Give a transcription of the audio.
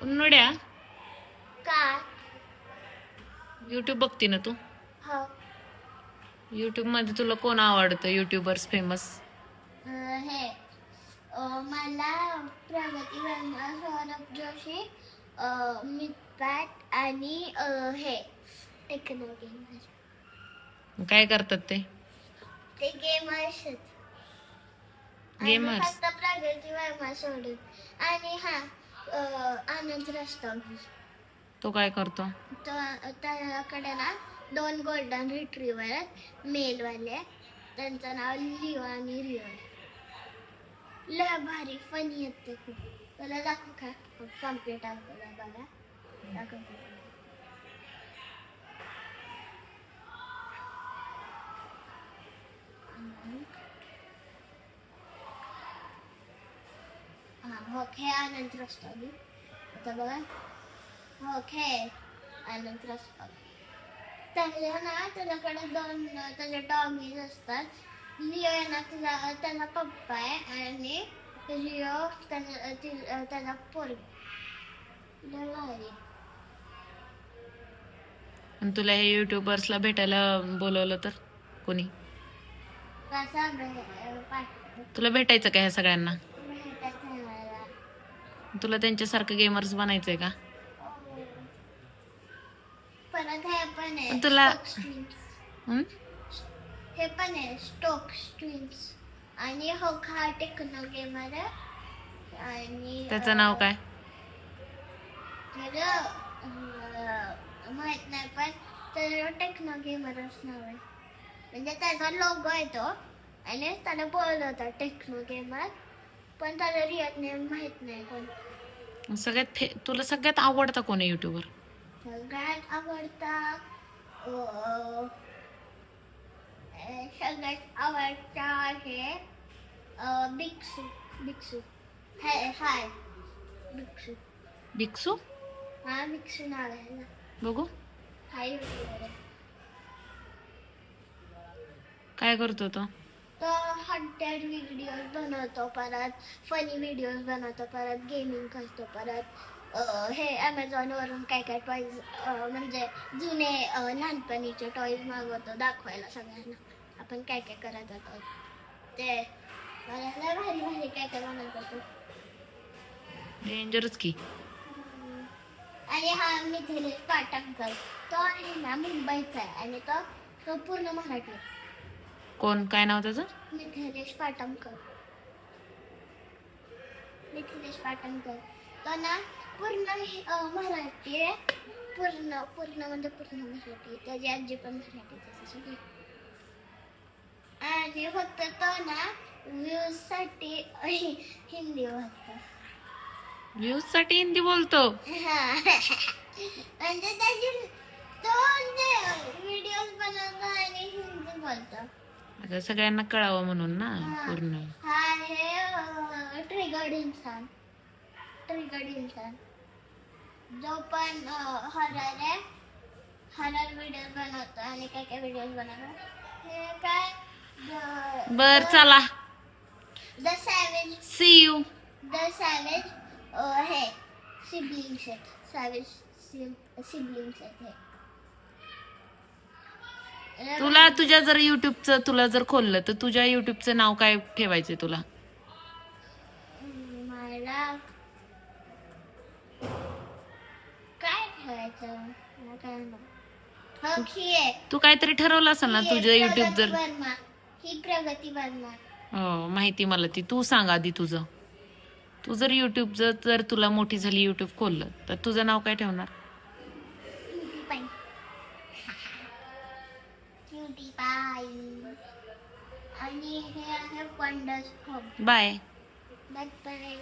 उन्नड्या काय यूट्यूब बघते ना तू? हो यूट्यूब मध्ये तुला कोण आवडतं युट्यूबर्स फेमस? हे मला प्रगती वर्मा, सौरभ जोशी, मितपॅट आणि हे टेक्नॉलॉजी काय करतात ते? ते गेमर्स आहेत. आणि गेमर्स. फक्त प्रगती वर्मा सोडून. आणि हा आनंद रस्तोगी. तो काय करतो? त्याकडे ना 2 गोल्डन रिट्रीव्हर आहेत मेलवाले. त्यांचं नाव लिओ आणि रिओ आहे. लय भारी फनी आहेत ते खूप. त्याला दाखव का कॉम्प्युटर बघा दाखव. ओके आनंद रस्तोगी. आता बघा ओके आनंद रस्तोगी. त्याच्याकडे 2 त्याचे डॉगीज असतात. लिओ आहे ना त्याचा पप्पा आहे आणि रिओ त्याचा पोरगा. आणि तुला हे युट्यूबर्सला भेटायला बोलवलं तर कोणी? तुला भेटायचं का ह्या सगळ्यांना? तुला त्यांच्यासारखं गेमर्स बनायचंय का? परत हे पण आहे तुला हे पण आहे स्टोक स्ट्रीम्स आणि हो खा टेक्नो गेमर आहे. आणि त्याचं नाव काय? माहित नाही पण त्याचं टेक्नो गेमरच नाव आहे. म्हणजे त्याचा लोगो आहे तो आणि त्याला बोलवतात टेक्नो गेमर. पण त्याला रिअल नेम माहित नाही कोण. तुला सगळ्यात आवडता कोण आहे युट्यूबर? सगळ्यात आवडता आहे बिक्सू. हाय बिक्सू. बिक्सू? हा बिक्सू नाव आहे ना. बघू हाय काय करतो तो? तो हंटेड व्हिडिओज बनवतो, परत फनी व्हिडिओज बनवतो, परत गेमिंग करतो, परत हे Amazon वरून काय काय टॉईज म्हणजे जुने लहानपणीचे टॉईज मागवतो दाखवायला सगळ्यांना आपण काय काय करत होतो ते. मला भारी भारी काय काय बनवत होतो. डेंजरच की. आणि हा मिथिलेश पाटणकर तो आहे ना मुंबईचा आहे आणि तो पूर्ण मराठी. कोण? काय नाव त्याचं? मिथिलेश पाटणकर. तो ना पूर्ण मराठी आहे. पूर्ण म्हणजे पूर्ण मराठी. त्याची आजी पण मराठी सगळी. आणि फक्त तो ना व्ह्यूज साठी हिंदी बोलतो. व्ह्यूज साठी हिंदी बोलतो? म्हणजे तो व्हिडिओज बनवतो आणि हिंदी बोलतो. अगं सगळ्यांना कळावं म्हणून ना पूर्ण. हा हे ट्रिगर्ड इंसान जो पण हॉरर व्हिडिओ बनवतो आणि काय काय व्हिडिओ बनवतो. हे काय बर चला the savage. See you. The savage हे सिबलिंग्स आहेत. सॅवेज सिबलिंग्स आहेत हे. तुला तुझ्या जर युट्यूबचं तुला जर खोललं तर तुझ्या युट्यूबचं नाव काय ठेवायचंय तुला? मला काय ठेवायचं मला काय नाही. तू काहीतरी ठरवलं असेल ना तुझं युट्यूब जर. ही प्रगती वर्मा. हो माहिती मला ती. तू सांग आधी तुझं. तू जर युट्यूब जर तुला मोठी झाली युट्यूब खोललं तर तुझं नाव काय ठेवणार? आणि हे आहे वंडर्स होम. बाय. बाय.